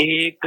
1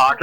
8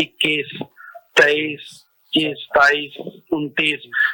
21, 23, 27, 29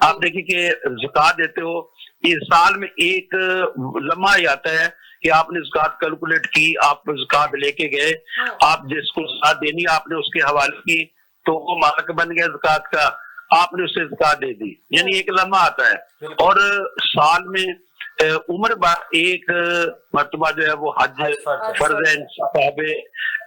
آپ دیکھیے کہ زکات دیتے ہو، اس سال میں ایک لمحہ ہی آتا ہے کہ آپ نے زکات کیلکولیٹ کی، آپ زکات لے کے گئے، آپ جس کو زکات دینی آپ نے اس کے حوالے کی تو وہ مالک بن گیا زکات کا، آپ نے اسے زکات دے دی، یعنی ایک لمحہ آتا ہے۔ اور سال میں عمر بعد ایک مرتبہ جو ہے وہ حج فرض ہے صاحب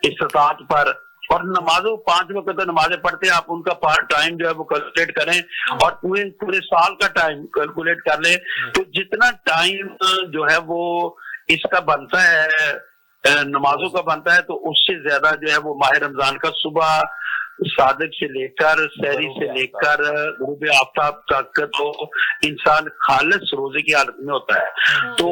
استطاعت پر، اور نمازوں 5 وقت نمازیں پڑھتے ہیں، آپ ان کا ٹائم جو ہے وہ کیلکولیٹ کریں اور پورے سال کا ٹائم کیلکولیٹ کر لیں، تو جتنا ٹائم جو ہے وہ اس کا بنتا ہے نمازوں کا بنتا ہے، تو اس سے زیادہ جو ہے وہ ماہ رمضان کا صبح صادق سے لے کر سحری سے لے کر غروب آفتاب تک تو انسان خالص روزے کی حالت میں ہوتا ہے۔ تو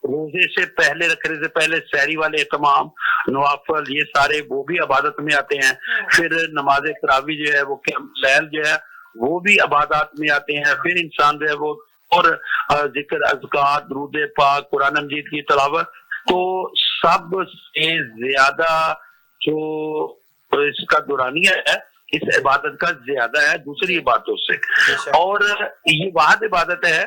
روزے سے پہلے رکھنے سے پہلے سحری والے اہتمام، نوافل، یہ سارے وہ بھی عبادت میں آتے ہیں۔ پھر نماز تراویح جو ہے وہ قیام اللیل جو ہے وہ بھی عبادات میں آتے ہیں۔ پھر انسان جو ہے وہ اور ذکر، اذکار، درود پاک، قرآن مجید کی تلاوت، تو سب سے زیادہ جو اس کا دورانیہ ہے اس عبادت کا زیادہ ہے دوسری عبادتوں سے، اور یہ واحد عبادت ہے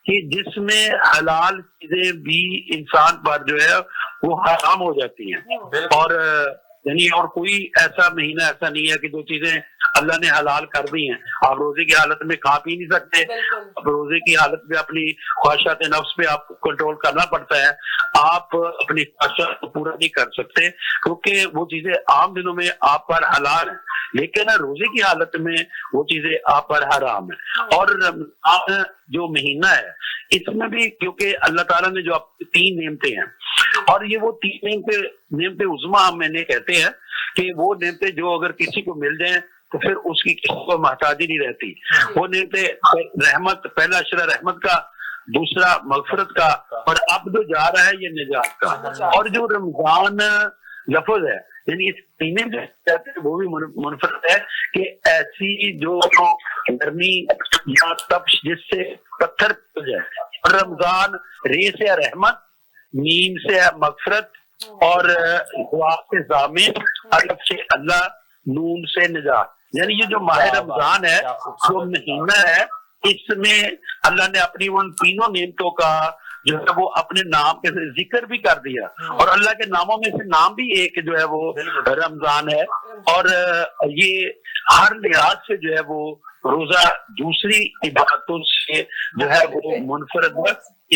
کہ جس میں حلال چیزیں بھی انسان پر جو ہے وہ حرام ہو جاتی ہیں، اور یعنی اور کوئی ایسا مہینہ ایسا نہیں ہے کہ جو چیزیں اللہ نے حلال کر دی ہیں آپ روزے کی حالت میں کھا پی نہیں سکتے، روزے کی حالت میں اپنی خواہشات نفس پہ آپ کو کنٹرول کرنا پڑتا ہے، آپ اپنی خواہشات کو پورا نہیں کر سکتے کیونکہ وہ چیزیں عام دنوں میں آپ پر حلال ہیں، لیکن روزے کی حالت میں وہ چیزیں آپ پر حرام ہیں۔ اور رمضان جو مہینہ ہے اس میں بھی کیونکہ اللہ تعالیٰ نے جو 3 نعمتیں ہیں، اور یہ وہ 3 نعمتیں عظمیٰ ہم نے کہتے ہیں کہ وہ نعمتیں جو اگر کسی کو مل جائیں تو پھر اس کی کسی کو محتاجی نہیں رہتی۔ وہ نعمتیں رحمت، پہلا اشرہ رحمت کا، دوسرا مغفرت کا، اور اب جو جا رہا ہے یہ نجات کا۔ اور جو رمضان لفظ ہے یعنی اس مہینے میں کہتے ہیں وہ بھی منفرد ہے کہ ایسی جو گرمی یا تپش جس سے پتھر پل جائے، اور رمضان ری سے رحمت، میم سے مغفرت، اور دعا سے ضامن، الف سے اللہ، نون سے نجات، یعنی یہ جو ماہ رمضان ہے جو مہینہ ہے اس میں اللہ نے اپنی ان 3 نعمتوں کا جو ہے وہ اپنے نام کے ذکر بھی کر دیا، اور اللہ کے ناموں میں سے نام بھی ایک جو ہے وہ رمضان ہے، اور یہ ہر لحاظ سے جو ہے وہ روزہ دوسری عبادتوں سے جو ہے وہ منفرد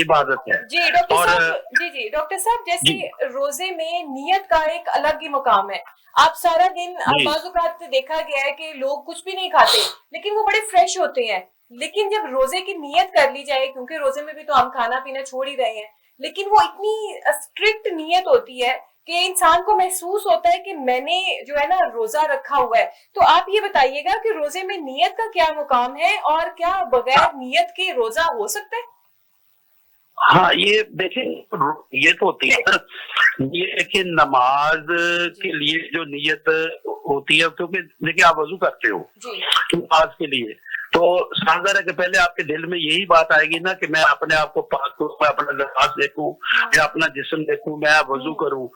عبادت ہے۔ جی ڈاکٹر صاحب جیسے روزے میں نیت کا ایک الگ ہی مقام ہے، آپ سارا دن بعض اوقات دیکھا گیا ہے کہ لوگ کچھ بھی نہیں کھاتے لیکن وہ بڑے فریش ہوتے ہیں، لیکن جب روزے کی نیت کر لی جائے، کیونکہ روزے میں بھی تو ہم کھانا پینا چھوڑ ہی رہے ہیں، لیکن وہ اتنی اسٹرکٹ نیت ہوتی ہے کہ انسان کو محسوس ہوتا ہے کہ میں نے جو ہے نا روزہ رکھا ہوا ہے۔ تو آپ یہ بتائیے گا کہ روزے میں نیت کا کیا مقام ہے، اور کیا بغیر نیت کے روزہ ہو سکتا ہے؟ ہاں یہ دیکھیں یہ تو ہوتی ہے یہ کہ نماز کے لیے جو نیت ہوتی ہے، کیونکہ دیکھیں آپ وضو کرتے ہو نماز کے لیے، تو ظاہر ہے کہ پہلے آپ کے دل میں یہی بات آئے گی نا کہ میں اپنے آپ کو پاک کروں، میں اپنا لباس دیکھوں، میں اپنا جسم دیکھوں، میں وضو کروں،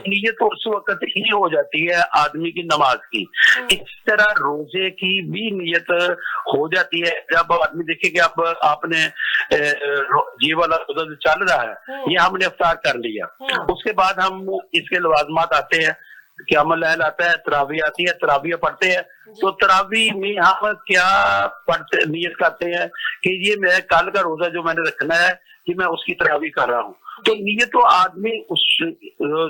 نیت تو اس وقت ہی ہو جاتی ہے آدمی کی نماز کی۔ اس طرح روزے کی بھی نیت ہو جاتی ہے جب آدمی دیکھے کہ آپ نے یہ والا روزہ جو چل رہا ہے یہ ہم نے افطار کر لیا، اس کے بعد ہم اس کے لوازمات آتے ہیں، قیام اللیل آتا ہے، تراویح آتی ہے، تراویح پڑھتے ہیں، تو تراویح میں ہم کیا پڑھتے نیت کرتے ہیں کہ یہ میں کل کا روزہ جو میں نے رکھنا ہے کہ میں اس کی تراویح کر رہا ہوں، تو نیت تو آدمی اس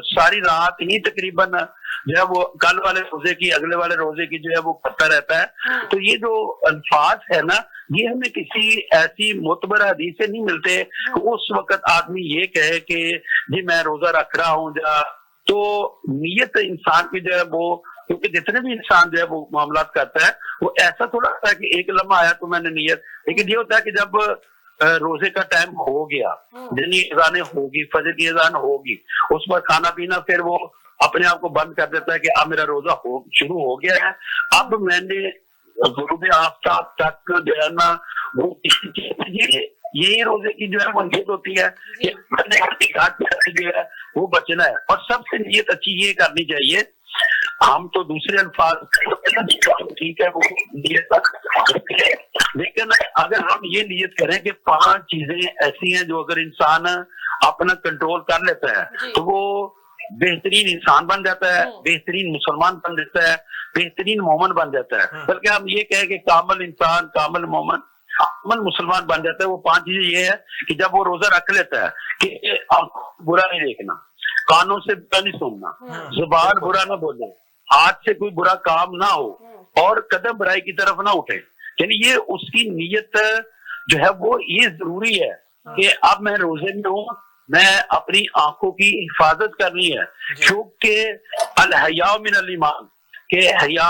ساری رات ہی تقریباً جو ہے وہ کل والے روزے کی، اگلے والے روزے کی جو ہے وہ کرتا رہتا ہے۔ تو یہ جو الفاظ ہے نا یہ ہمیں کسی ایسی معتبر حدیث سے نہیں ملتے کہ اس وقت آدمی یہ کہے کہ جی میں روزہ رکھ رہا ہوں جا، تو نیت انسان کی جو ہے وہ، کیونکہ جتنے بھی انسان جو ہے وہ معاملات کرتا ہے وہ ایسا تھوڑا ہوتا ہے کہ ایک لمحہ آیا تو میں نے نیت، لیکن یہ ہوتا ہے کہ جب روزے کا ٹائم ہو گیا، دینی اذانیں ہوگی، فجر کی اذان ہوگی، اس پر کھانا پینا پھر وہ اپنے آپ کو بند کر دیتا ہے کہ اب میرا روزہ شروع ہو گیا ہے، اب میں نے غروب آفتاب تک جو ہے نا وہ یہی روزے کی جو ہے وہ نیت ہوتی ہے کہ میں نے جو ہے وہ بچنا ہے۔ اور سب سے نیت اچھی یہ کرنی چاہیے، ہم تو دوسرے الفاظ ٹھیک ہے وہ نیت تک، لیکن اگر ہم یہ نیت کریں کہ 5 چیزیں ایسی ہیں جو اگر انسان اپنا کنٹرول کر لیتا ہے تو وہ بہترین انسان بن جاتا ہے، بہترین مسلمان بن جاتا ہے، بہترین مومن بن جاتا ہے، بلکہ ہم یہ کہیں کہ کامل انسان، کامل مومن، کامل مسلمان بن جاتا ہے۔ وہ 5 چیزیں یہ ہے کہ جب وہ روزہ رکھ لیتا ہے کہ برا نہیں دیکھنا، کانوں سے برا نہیں سننا، زبان برا نہ بولے، ہاتھ سے کوئی برا کام نہ ہو، اور قدم برائی کی طرف نہ اٹھے، یعنی یہ اس کی نیت جو ہے وہ یہ ضروری ہے کہ اب میں روزے میں ہوں، میں اپنی آنکھوں کی حفاظت کرنی ہے، کیونکہ الحیاء من الایمان، کہ حیا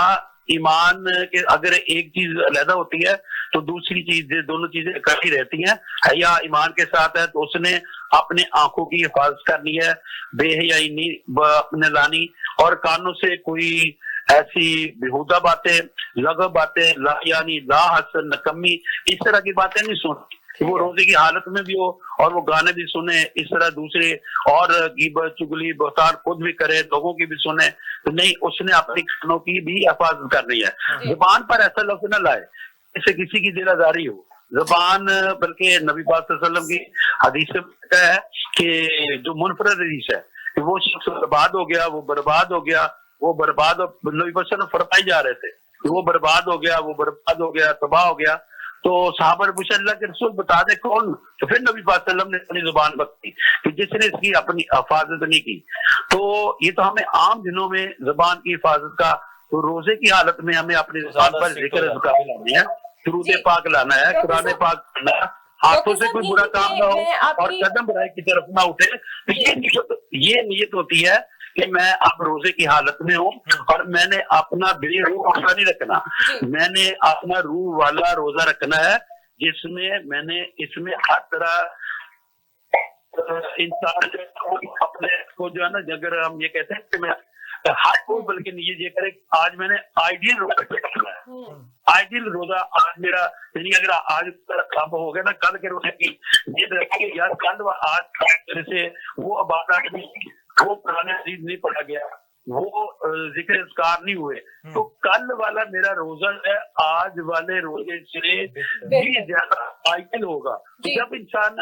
ایمان کے اگر ایک چیز علیحدہ ہوتی ہے تو دوسری چیز، دونوں چیزیں اکٹھی رہتی ہیں۔ حیا ایمان کے ساتھ ہے تو اس نے اپنے آنکھوں کی حفاظت کرنی ہے، بے حیائی نہیں اپنے لانی، اور کانوں سے کوئی ایسی بیہودہ باتیں، لغو باتیں، لا یعنی لا حسن نکمی، اس طرح کی باتیں نہیں سنتی، وہ روزے کی حالت میں بھی ہو اور وہ گانے بھی سنے، اس طرح دوسرے اور غیبت، چگلی، بہتان خود بھی کرے، لوگوں کی بھی سنے، تو نہیں، اس نے اپنی کانوں کی بھی حفاظت کرنی ہے۔ زبان پر ایسا لفظ نہ لائے جیسے کسی کی دل آزاری ہو، زبان بلکہ نبی پاک صلی اللہ علیہ وسلم کی حدیث میں کہا ہے کہ جو منفرد حدیث ہے کہ وہ شخص برباد ہو گیا، وہ برباد ہو گیا، وہ برباد، نبی پاک صلی اللہ علیہ وسلم فرمائی جا رہے تھے کہ وہ برباد ہو گیا، وہ برباد ہو گیا، تباہ ہو گیا۔ تو صحابہ نے پوچھا اللہ کے رسول بتا دے کون؟ تو پھر نبی پاک صلی اللہ علیہ وسلم نے اپنی زبان بخشی کہ جس نے اس کی اپنی حفاظت نہیں کی۔ تو یہ تو ہمیں عام دنوں میں زبان کی حفاظت کا، تو روزے کی حالت میں ہمیں اپنی زبان پر ذکر اذکار لانا ہے، درود پاک لانا ہے، قرآن پاک لانا ہے، ہاتھوں سے کوئی برا کام نہ ہو اور قدم برائی کی طرف نہ اٹھے۔ یہ نیت ہوتی ہے کہ میں اب روزے کی حالت میں ہوں اور میں نے اپنا بے روح روزہ نہیں رکھنا، میں نے اپنا روح والا روزہ رکھنا ہے، جس میں نے اس میں ہر طرح انسان اپنے کو جو ہے نا، اگر ہم یہ کہتے ہیں کہ میں ہر کو، بلکہ یہ کرے آج میں نے آئیڈیل روزہ رکھنا ہے، آئیڈیل روزہ آج میرا، یعنی اگر آج کام ہو گیا نا، کل کے روزے کی یہ رکھیں کہ یار کل آج سے وہ عبادات نہیں، وہ قرآن عزیز نہیں پڑھا گیا، وہ ذکر اذکار نہیں ہوئے، تو کل والا میرا روزہ ہے آج والے روزے سے بھی زیادہ آئیڈیل ہوگا۔ جب انسان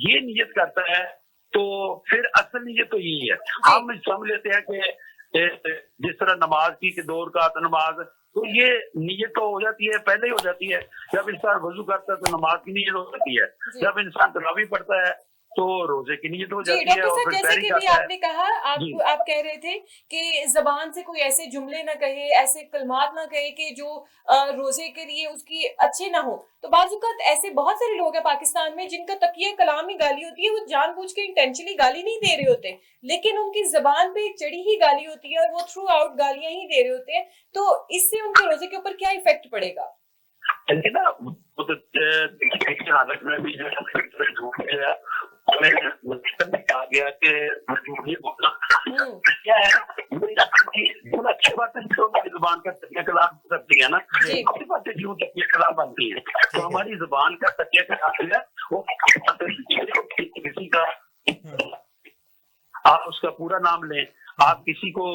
یہ نیت کرتا ہے تو پھر اصل نیت تو یہی ہے۔ ہم سمجھ لیتے ہیں کہ جس طرح نماز کی کہ 2 رکعت نماز، تو یہ نیت تو ہو جاتی ہے، پہلے ہی ہو جاتی ہے۔ جب انسان وضو کرتا ہے تو نماز کی نیت ہو جاتی ہے، جب انسان تراویح پڑھتا ہے تو روزے کی نیت ہو جاتی ہے، اور پھر جیسے کہ بھی آپ نے کہا، آپ کہہ رہے تھے کہ زبان سے کوئی ایسے جملے نہ کہے، ایسے کلمات نہ کہے کہ جو روزے کے لیے اس کی اچھے نہ ہو۔ تو بعض اوقات ایسے بہت سارے لوگ ہیں پاکستان میں جن کا تقیہ کلام ہی گالی ہوتی ہے، وہ جان بوجھ کے انٹینشنلی گالی نہیں دے رہے ہوتے، لیکن ان کی زبان پہ ایک چڑی ہی گالی ہوتی ہے اور وہ تھرو آؤٹ گالیاں ہی دے رہے ہوتے ہیں، تو اس سے ان کے روزے کے اوپر کیا ایفیکٹ پڑے گا؟ حالت میں بھی کہا گیا کہ کیا ہے اچھی باتیں زبان کا تقیہ کلام کرتی ہے نا، اچھی باتیں کیوں تقیہ کلام بنتی ہیں؟ تو ہماری زبان کا تقیہ کلام ہے وہ کسی کا، آپ اس کا پورا نام لیں، آپ کسی کو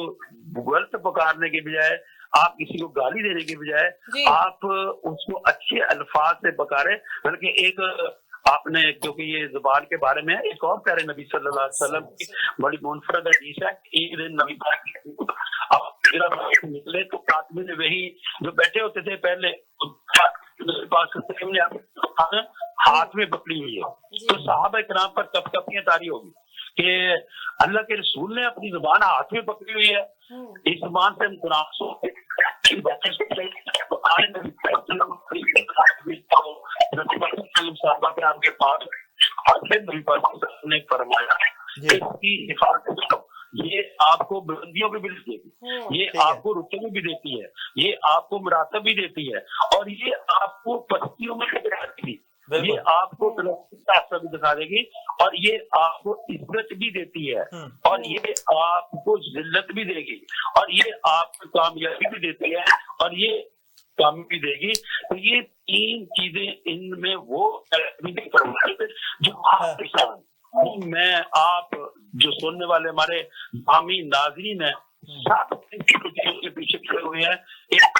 غلط پکارنے کے بجائے، آپ کسی کو گالی دینے کے بجائے آپ اس کو اچھے الفاظ سے پکارے، بلکہ ایک آپ نے، کیونکہ یہ زبان کے بارے میں ایک اور پیارے نبی صلی اللہ علیہ وسلم کی بڑی منفرد حدیث ہے۔ ایک دن نبی پاک نکلے تو کاتب نے وہی جو بیٹھے ہوتے تھے پہلے ہاتھ میں پکڑی ہوئی ہے، تو صحابہ کرام پر کپ کپیاں طاری ہوگی کہ اللہ کے رسول نے اپنی زبان ہاتھ میں پکڑی ہوئی ہے، اس زبان سے ہم قرآن سو صحابہ کرام کے پاس نے فرمایا اس کی حفاظت کرو، یہ آپ کو بلندیوں پہ بھی دیتی ہے، یہ آپ کو رتبے بھی دیتی ہے، یہ آپ کو مراتب بھی دیتی ہے، اور یہ آپ کو پستیوں میں بھی دکھاتی ہے، یہ آپ کو راستہ بھی دکھا دے گی، اور یہ آپ کو عزت بھی دیتی ہے، اور یہ آپ کو ذلت بھی دے گی، اور یہ آپ کو کامیابی بھی دیتی ہے، اور یہ کامیابی دے گی۔ تو یہ 3 چیزیں ان میں وہ جو آپ کے ساتھ، میں آپ جو سننے والے ہمارے عامی ناظرین ہیں، سب کے پیچھے کھڑے ہوئے ہیں۔ ایک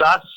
10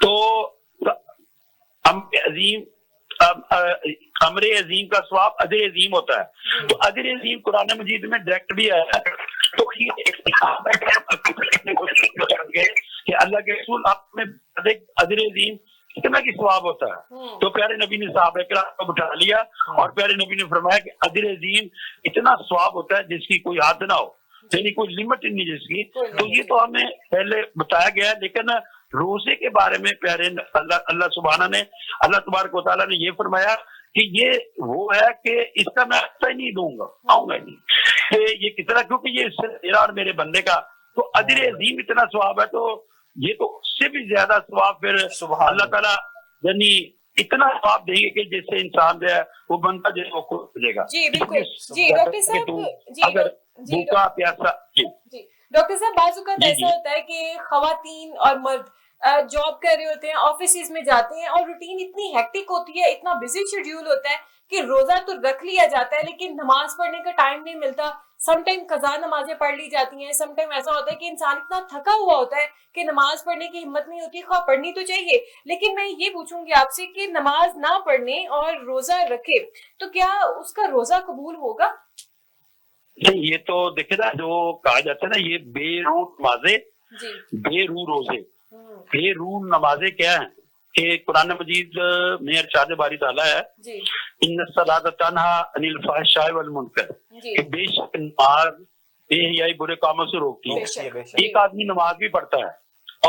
تو امر عظیم کا ثواب اجر عظیم ہوتا ہے. تو اجر عظیم قرآن مجید میں ڈائریکٹ بھی آیا ہے. تو کہ اللہ کے رسول آپ میں اجر عظیم کتنا کی ثواب ہوتا ہے. تو پیارے نبی نے صحابہ کرام کو بٹھا لیا اور پیارے نبی نے فرمایا کہ اجر عظیم اتنا ثواب ہوتا ہے جس کی کوئی حد نہ ہو, یعنی کوئی لمٹ نہیں جس کی. تو یہ تو ہمیں پہلے بتایا گیا ہے. لیکن روزے کے بارے میں پیارے اللہ سبحانہ نے, اللہ تبارک و تعالیٰ نے یہ فرمایا کہ یہ وہ ہے کہ اس کا میں حصہ ہی نہیں دوں گا, آؤں گا نہیں کہ یہ کتنا, کیونکہ یہ میرا اور میرے بندے کا. تو اجر عظیم اتنا ثواب ہے, تو یہ تو اس سے بھی زیادہ ثواب پھر اللہ تعالیٰ یعنی اتنا ثواب دیں گے کہ جس سے انسان جو ہے وہ بندہ جو ہے وہ خود ملے گا. جی بالکل. جی ڈاکٹر صاحب, اگر بھوکا پیاسا. جی ڈاکٹر صاحب, بعض اوقات ایسا ہوتا ہے کہ خواتین اور مرد جاب کر رہے ہوتے ہیں, آفیسز میں جاتے ہیں اور روٹین اتنی ہیکٹک ہوتی ہے, اتنا بزی شیڈیول ہوتا ہے کہ روزہ تو رکھ لیا جاتا ہے لیکن نماز پڑھنے کا ٹائم نہیں ملتا. سم ٹائم قضا نمازیں پڑھ لی جاتی ہیں, سم ٹائم ایسا ہوتا ہے کہ انسان اتنا تھکا ہوا ہوتا ہے کہ نماز پڑھنے کی ہمت نہیں ہوتی. خواہ پڑھنی تو چاہیے, لیکن میں یہ پوچھوں گی آپ سے کہ نماز نہ پڑھنے اور روزہ رکھے تو کیا اس کا روزہ قبول ہوگا؟ نہیں, یہ تو دیکھیں نا جو کہا جاتا ہے نا, یہ بے روح نمازیں, بے روح روزے. بے روح نمازیں کیا ہیں کہ قرآن مجید میں ارشاد باری تعالیٰ ہے ان الصلاۃ تنہا عن الفحشاء والمنکر, کہ بے شک نماز بے حیائی برے کاموں سے روکتی ہے. ایک آدمی نماز بھی پڑھتا ہے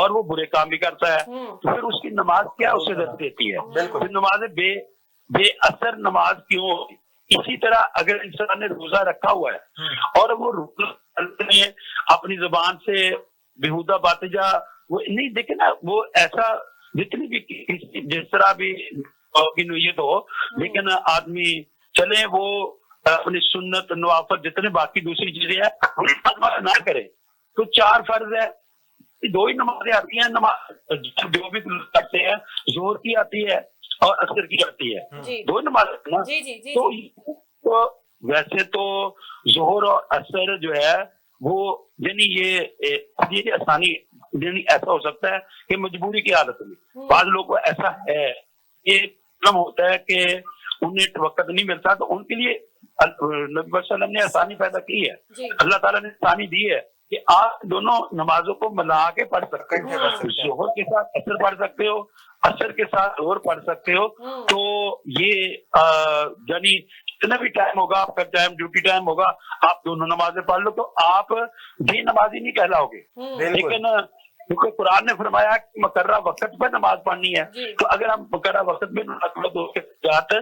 اور وہ برے کام بھی کرتا ہے, تو پھر اس کی نماز کیا اسے درد دیتی ہے؟ پھر نماز بے اثر نماز کیوں ہوتی؟ اسی طرح اگر انسان نے روزہ رکھا ہوا ہے اور وہ روزہ اپنی زبان سے بےہودہ باتیں جا وہ نہیں دیکھے نا, وہ ایسا جتنی بھی جس طرح بھی نیت ہو, لیکن آدمی چلے وہ اپنی سنت نوافل جتنے باقی دوسری چیزیں ہیں نہ کرے. تو 4 فرض ہے, 2 ہی نمازیں آتی ہیں, نماز جو بھی کرتے ہیں ظہر کی آتی ہے اور عصر کی آتی ہے, 2 نماز نا. تو ویسے تو ظہر اور عصر جو ہے وہ یعنی یہ آسانی یعنی ایسا ہو سکتا ہے کہ مجبوری کی حالت میں بعض لوگوں کو ایسا ہے یہ پرابلم ہوتا ہے کہ انہیں وقت نہیں ملتا, تو ان کے لیے نبی صلی اللہ علیہ وسلم نے آسانی پیدا کی ہے, اللہ تعالیٰ نے آسانی دی ہے کہ آپ دونوں نمازوں کو ملا کے پڑھ سکتے ہو. ظہر کے ساتھ عصر پڑھ سکتے ہو, عصر کے ساتھ ظہر پڑھ سکتے ہو. تو یہ یعنی جتنا بھی ٹائم ہوگا آپ کا ٹائم ڈیوٹی ٹائم ہوگا آپ دونوں نمازیں پڑھ لو, تو آپ بھی نمازی نہیں کہلاؤ گے. لیکن کیونکہ قرآن نے فرمایا کہ مقررہ وقت پہ نماز پڑھنی ہے, تو اگر ہم مقررہ وقت پہ نماز پڑھو تو اس کے درجات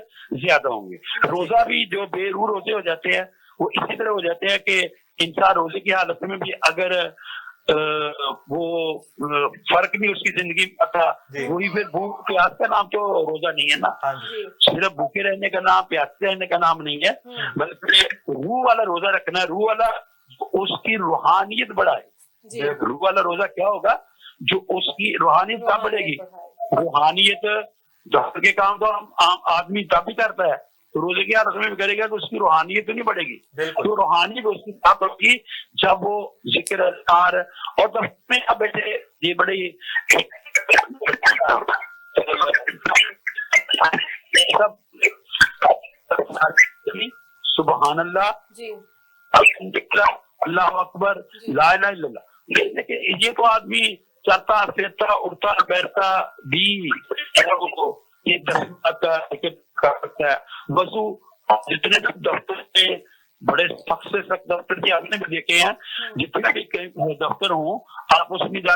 زیادہ ہوں گے. روزہ بھی جو بے روح روزے ہو جاتے ہیں وہ اسی طرح ہو جاتے ہیں کہ انسان روزے کی حالت میں بھی اگر وہ فرق نہیں اس کی زندگی میں آتا, وہی پھر بھوک پیاس کا نام تو روزہ نہیں ہے نا. صرف بھوکے رہنے کا نام, پیاسے رہنے کا نام نہیں ہے, بلکہ روح والا روزہ رکھنا ہے. روح والا اس کی روحانیت بڑھائے. روح والا روزہ کیا ہوگا جو اس کی روحانیت کب بڑھے گی؟ روحانیت ظاہر کے کام تو عام آدمی تب بھی کرتا ہے, تو روزے کی حالت میں بھی کرے گا تو اس کی روحانیت تو نہیں بڑھے گی. تو روحانیت اس کی تب بڑھے گی جب وہ ذکر اذکار اور تب میں اب بیٹھے یہ بڑی سبحان اللہ, اللہ اکبر, لا الہ الا اللہ. یہ تو آدمی چلتا پھرتا اٹھتا بیٹھتا بھی یہ کرتا ہے. وضو جتنے دفتر سے بڑے سخت سے سخت دفتر کی آپ نے بھی دیکھے ہیں, جتنے بھی دفتر ہوں آپ اس میں جا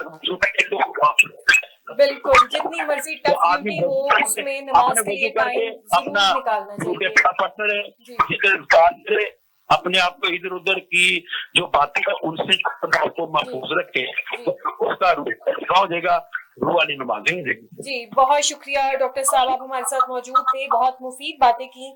بالکل جتنی مرضی ٹفنٹی ہو اس میں نماز کے لیے ٹائم ضرور نکالنا چاہیے. اپنے آپ کو ادھر ادھر کی جو باتیں ان سے کو محفوظ رکھے, اس کا ہو جائے گا روح والی نمازیں. جی بہت شکریہ ڈاکٹر صاحب, آپ ہمارے ساتھ موجود تھے, بہت مفید باتیں کی.